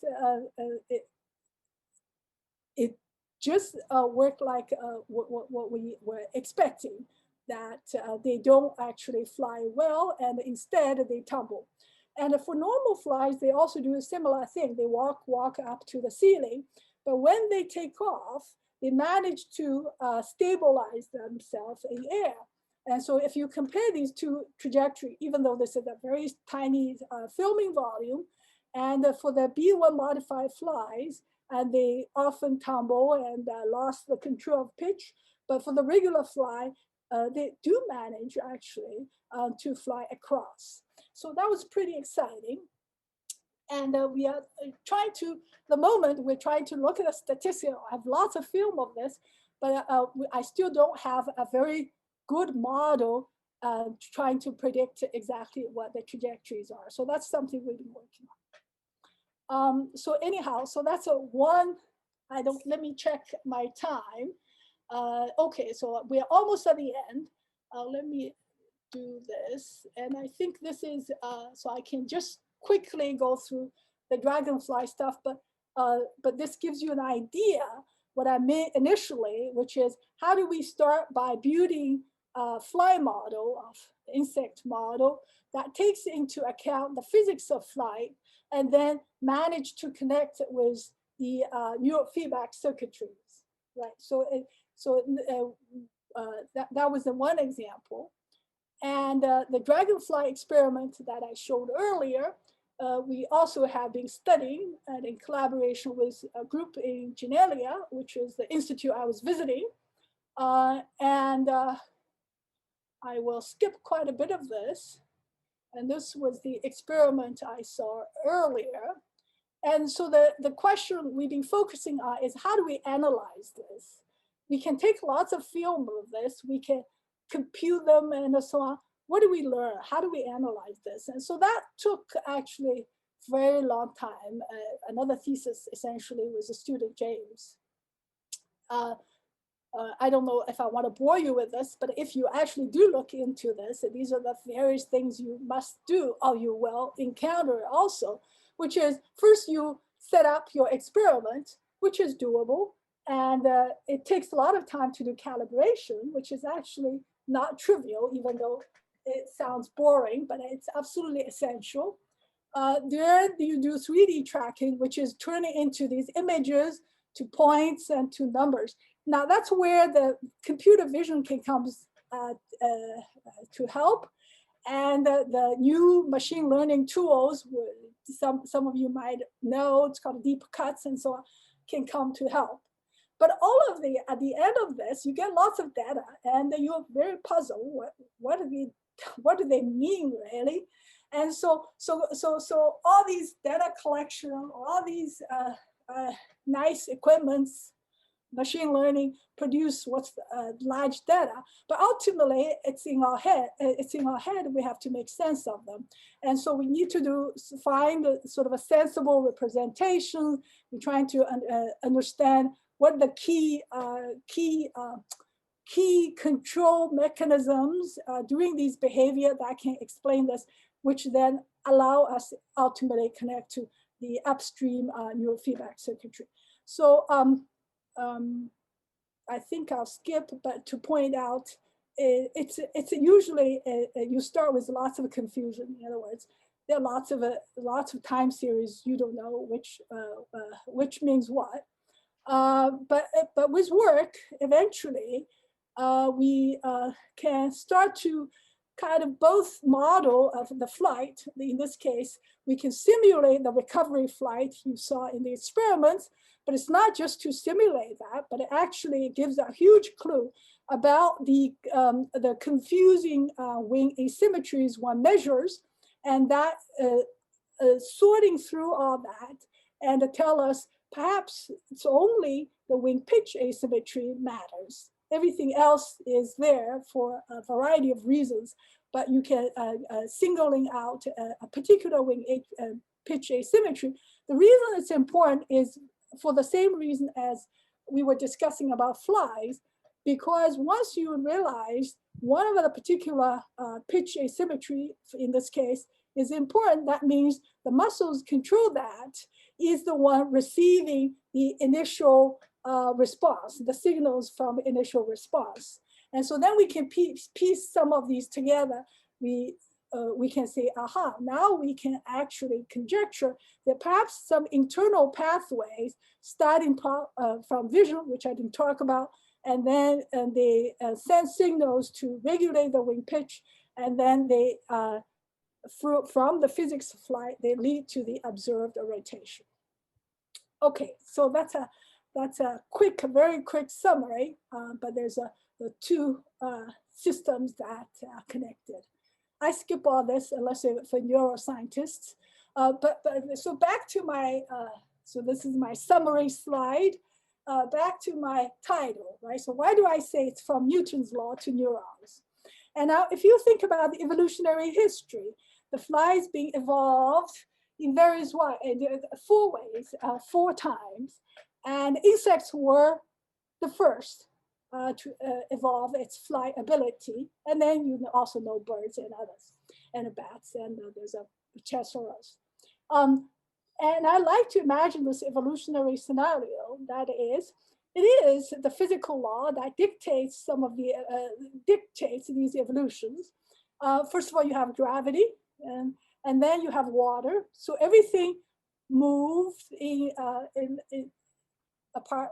it just worked like what we were expecting, that they don't actually fly well, and instead they tumble. And for normal flies, they also do a similar thing. They walk up to the ceiling, but when they take off, they manage to stabilize themselves in air. And so if you compare these two trajectories, even though this is a very tiny filming volume, and for the B1 modified flies, and they often tumble and lost the control of pitch, but for the regular fly, they do manage actually to fly across. So that was pretty exciting. And we are trying to, the moment we're trying to look at the statistics. I have lots of film of this, but I still don't have a very good model trying to predict exactly what the trajectories are. So that's something we've been working on. So anyhow, so that's a one, let me check my time. Okay, so we're almost at the end. Let me do this. And I think this is, so I can just quickly go through the dragonfly stuff, but this gives you an idea what I meant initially, which is how do we start by building a fly model of insect model that takes into account the physics of flight and then manage to connect it with the neural feedback circuitries, right? That was the one example. And the dragonfly experiment that I showed earlier, we also have been studying and in collaboration with a group in Genelia, which is the institute I was visiting. I will skip quite a bit of this. And this was the experiment I saw earlier. And so the question we've been focusing on is how do we analyze this? We can take lots of film of this. We can compute them and so on. What do we learn? How do we analyze this? And so that took actually a very long time. Another thesis essentially was a student, James. I don't know if I want to bore you with this, but if you actually do look into this, and these are the various things you must do or you will encounter also, which is first you set up your experiment, which is doable. And it takes a lot of time to do calibration, which is actually not trivial, even though it sounds boring, but it's absolutely essential. Then you do 3D tracking, which is turning into these images to points and to numbers. Now that's where the computer vision can come to help. And the new machine learning tools, some of you might know, it's called deep cuts and so on, can come to help. But all of at the end of this, you get lots of data and you're very puzzled. What do they mean really? And so all these data collection, all these nice equipments, machine learning produce what's large data, but ultimately it's in our head. We have to make sense of them, and so we need to find sort of a sensible representation. We're trying to understand what the key control mechanisms during these behavior that can explain this, which then allow us ultimately connect to the upstream neural feedback circuitry. So I think I'll skip, but to point out, it's usually you start with lots of confusion. In other words, there are lots of time series you don't know which means what. But with work, eventually, we can start to kind of both model of the flight. In this case, we can simulate the recovery flight you saw in the experiments, but it's not just to simulate that, but it actually gives a huge clue about the confusing wing asymmetries one measures, and that sorting through all that and to tell us perhaps it's only the wing pitch asymmetry matters. Everything else is there for a variety of reasons, but you can singling out a particular wing pitch asymmetry. The reason it's important is for the same reason as we were discussing about flies, because once you realize one of the particular pitch asymmetry, in this case, is important, that means the muscles control that is the one receiving the initial response, the signals from initial response. And so then we can piece some of these together. We can say, aha, now we can actually conjecture that perhaps some internal pathways starting from vision, which I didn't talk about, and then they send signals to regulate the wing pitch, and then they, from the physics of flight, they lead to the observed rotation. Okay, so that's a very quick summary, but there's the two systems that are connected. I skip all this unless it's for neuroscientists. So back to my, so this is my summary slide. Back to my title, right? So why do I say it's from Newton's law to neurons? And now if you think about the evolutionary history, the flies being evolved in various ways, 4 ways, 4 times, and insects were the first. evolve its flight ability. And then you also know birds and others, and bats, and there's a recherches. And I like to imagine this evolutionary scenario. That is, it is the physical law that dictates some of the dictates these evolutions. First of all, you have gravity, and then you have water. So everything moves apart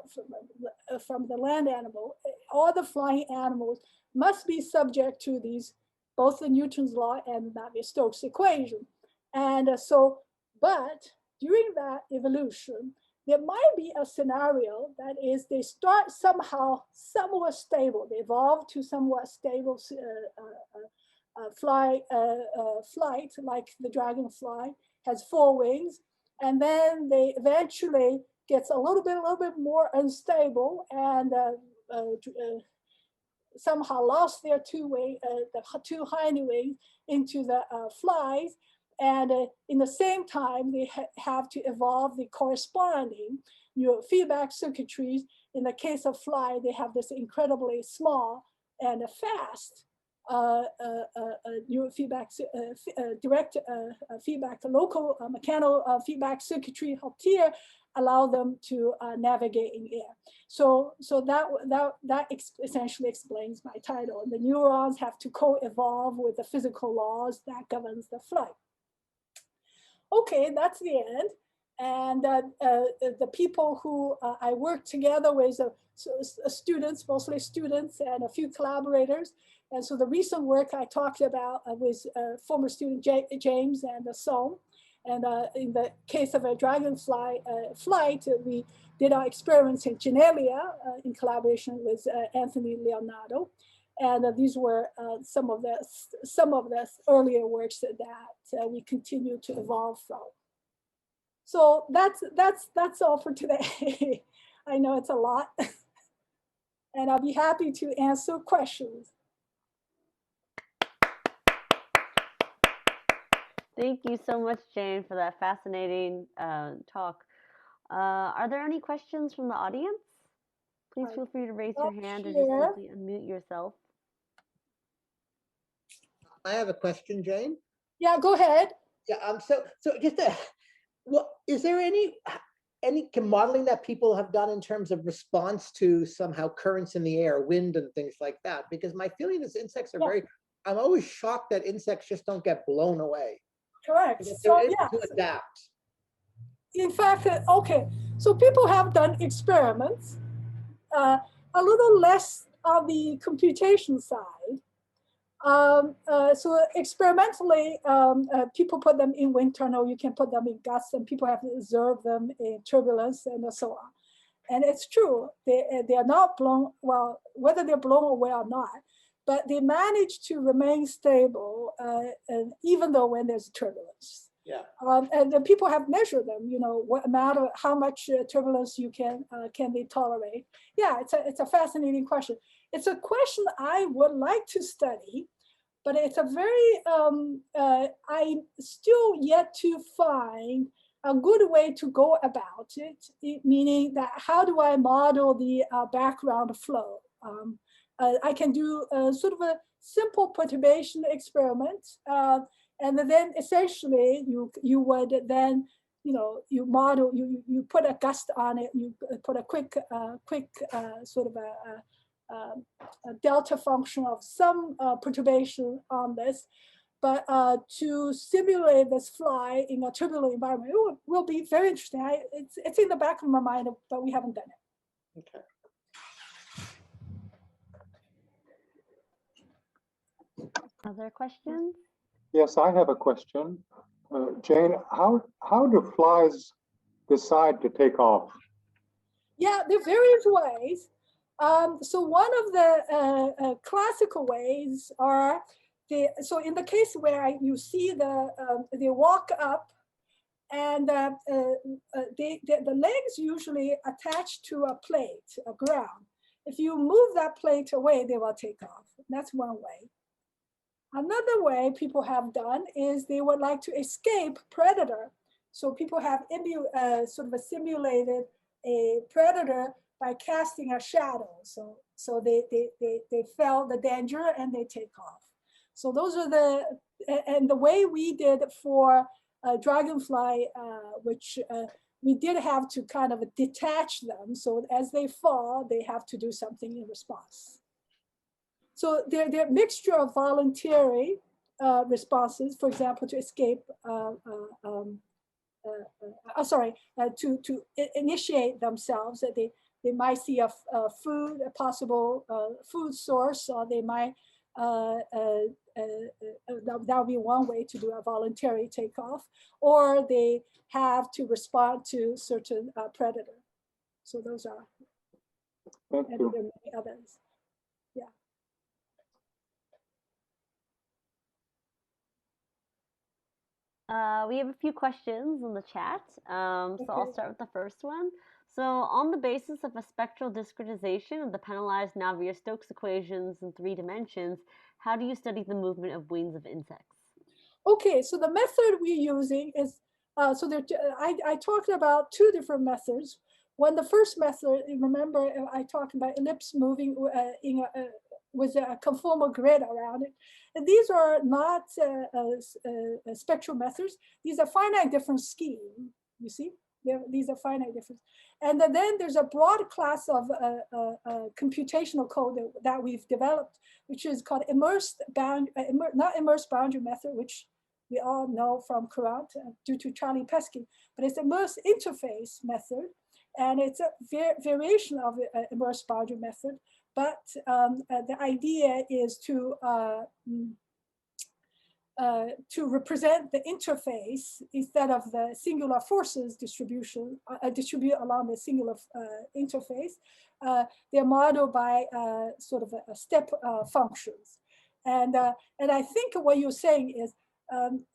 from the land animal. All the flying animals must be subject to these, both the Newton's law and Navier-Stokes equation. And but during that evolution, there might be a scenario that is they start somehow somewhat stable. They evolve to somewhat stable flight, like the dragonfly has 4 wings, and then they eventually gets a little bit more unstable, and somehow lost their the 2 hind wings into the flies. And in the same time, they have to evolve the corresponding neurofeedback circuitries. In the case of fly, they have this incredibly small and fast neurofeedback, direct feedback, local mechanical feedback circuitry helped here allow them to navigate in air. So that essentially explains my title. The neurons have to co-evolve with the physical laws that governs the flight. Okay, that's the end. And the people who I worked together with, students, mostly students, and a few collaborators. And so the recent work I talked about with former student James and Som. And in the case of a dragonfly flight, we did our experiments in Genelia in collaboration with Anthony Leonardo. And these were some of the earlier works that we continue to evolve from. So that's all for today. I know it's a lot, and I'll be happy to answer questions. Thank you so much, Jane, for that fascinating talk. Are there any questions from the audience? Please feel free to raise your hand or just simply unmute yourself. I have a question, Jane. Yeah, go ahead. Yeah. So just is there any modeling that people have done in terms of response to somehow currents in the air, wind, and things like that? Because my feeling is insects are very. I'm always shocked that insects just don't get blown away. Correct. So yeah, to adapt. In fact, okay. So people have done experiments, a little less on the computation side. So experimentally, people put them in wind tunnel. You can put them in gusts, and people have to observe them in turbulence and so on. And it's true, they are not blown, well, whether they're blown away or not, but they manage to remain stable, and even though when there's turbulence. Yeah. And the people have measured them, what amount of, how much turbulence you can they tolerate. Yeah, it's a fascinating question. It's a question I would like to study, but it's a very, I still yet to find a good way to go about it, meaning that how do I model the background flow? I can do sort of a simple perturbation experiment, and then essentially you would then, you model, you put a gust on it, you put a quick sort of a delta function of some perturbation on this. But to simulate this fly in a turbulent environment, it will be very interesting. It's in the back of my mind, but we haven't done it. Okay. Other questions? Yes, I have a question. Jane, how do flies decide to take off? Yeah, there are various ways. So one of the classical ways are, so in the case where you see they walk up, and the legs usually attach to a plate, a ground. If you move that plate away, they will take off. That's one way. Another way people have done is they would like to escape predator. So people have sort of simulated a predator by casting a shadow. So So they feel the danger and they take off. So those are and the way we did for dragonfly, which we did have to kind of detach them. So as they fall, they have to do something in response. So they're a mixture of voluntary responses, for example, to escape, to initiate themselves. That they might see a possible food source, or they might, that would be one way to do a voluntary takeoff, or they have to respond to certain predator. So those are, Thank and you. there are many others. Yeah. We have a few questions in the chat, so I'll start with the first one. So, on the basis of a spectral discretization of the penalized Navier-Stokes equations in 3 dimensions, how do you study the movement of wings of insects? Okay, so the method we're using is, so there, I talked about 2 different methods. The first method, remember I talked about ellipse moving with a conformal grid around it. And these are not spectral methods. These are finite difference scheme, you see? These are finite difference. And then there's a broad class of computational code that we've developed, which is called Immerse not Immerse boundary method, which we all know from Courant due to Charlie Pesky, but it's Immerse interface method. And it's a variation of Immerse boundary method. But the idea is to represent the interface instead of the singular forces distribution, distribute along the singular interface. They're modeled by sort of a step functions. And I think what you're saying is,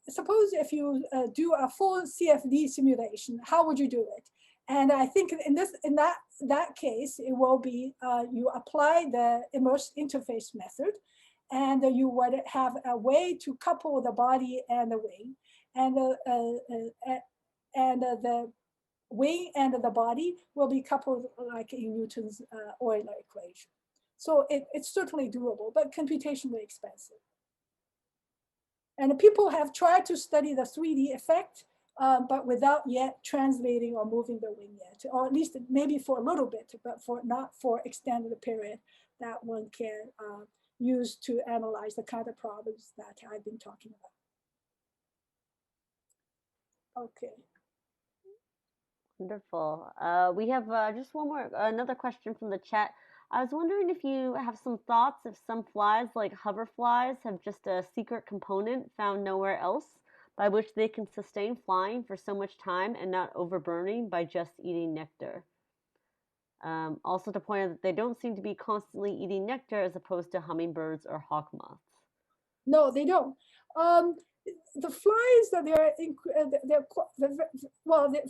suppose if you do a full CFD simulation, how would you do it? And I think in that case, it will be you apply the immerse interface method, and you would have a way to couple the body and the wing, and the wing and the body will be coupled like in Newton's Euler equation. So it's certainly doable, but computationally expensive. And people have tried to study the 3D effect, but without yet translating or moving the wing yet, or at least maybe for a little bit, but not for extended period that one can use to analyze the kind of problems that I've been talking about. Okay. Wonderful. We have just another question from the chat. I was wondering if you have some thoughts if some flies, like hoverflies, have just a secret component found nowhere else by which they can sustain flying for so much time and not overburning by just eating nectar. Also to point out that they don't seem to be constantly eating nectar as opposed to hummingbirds or hawk moths. No, they don't. The flies that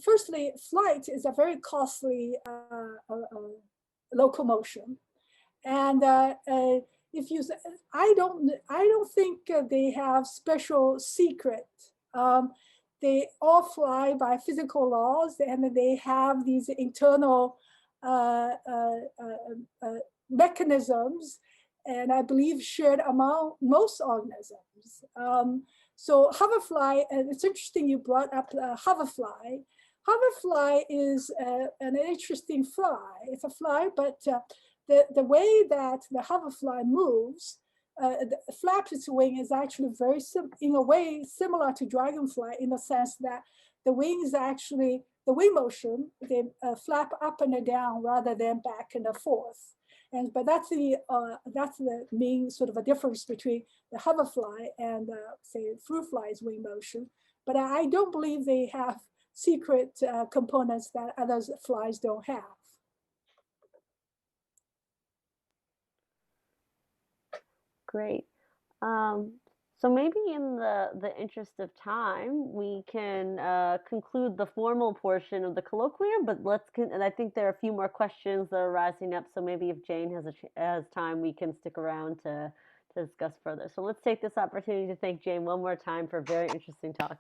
firstly, flight is a very costly locomotion, and if you, I don't think they have special secret. They all fly by physical laws, and they have these internal mechanisms, and I believe shared among most organisms. So hoverfly, and it's interesting you brought up hoverfly. Hoverfly is an interesting fly. It's a fly, but the way that the hoverfly moves, flaps its wing is actually in a way similar to dragonfly, in the sense that the wings actually, the wing motion, they flap up and down rather than back and forth. But that's the main sort of a difference between the hoverfly and say fruit fly's wing motion. But I don't believe they have secret components that other flies don't have. Great. So maybe in the interest of time, we can conclude the formal portion of the colloquium, but and I think there are a few more questions that are rising up, so maybe if Jane has time, we can stick around to discuss further. So let's take this opportunity to thank Jane one more time for a very interesting talk.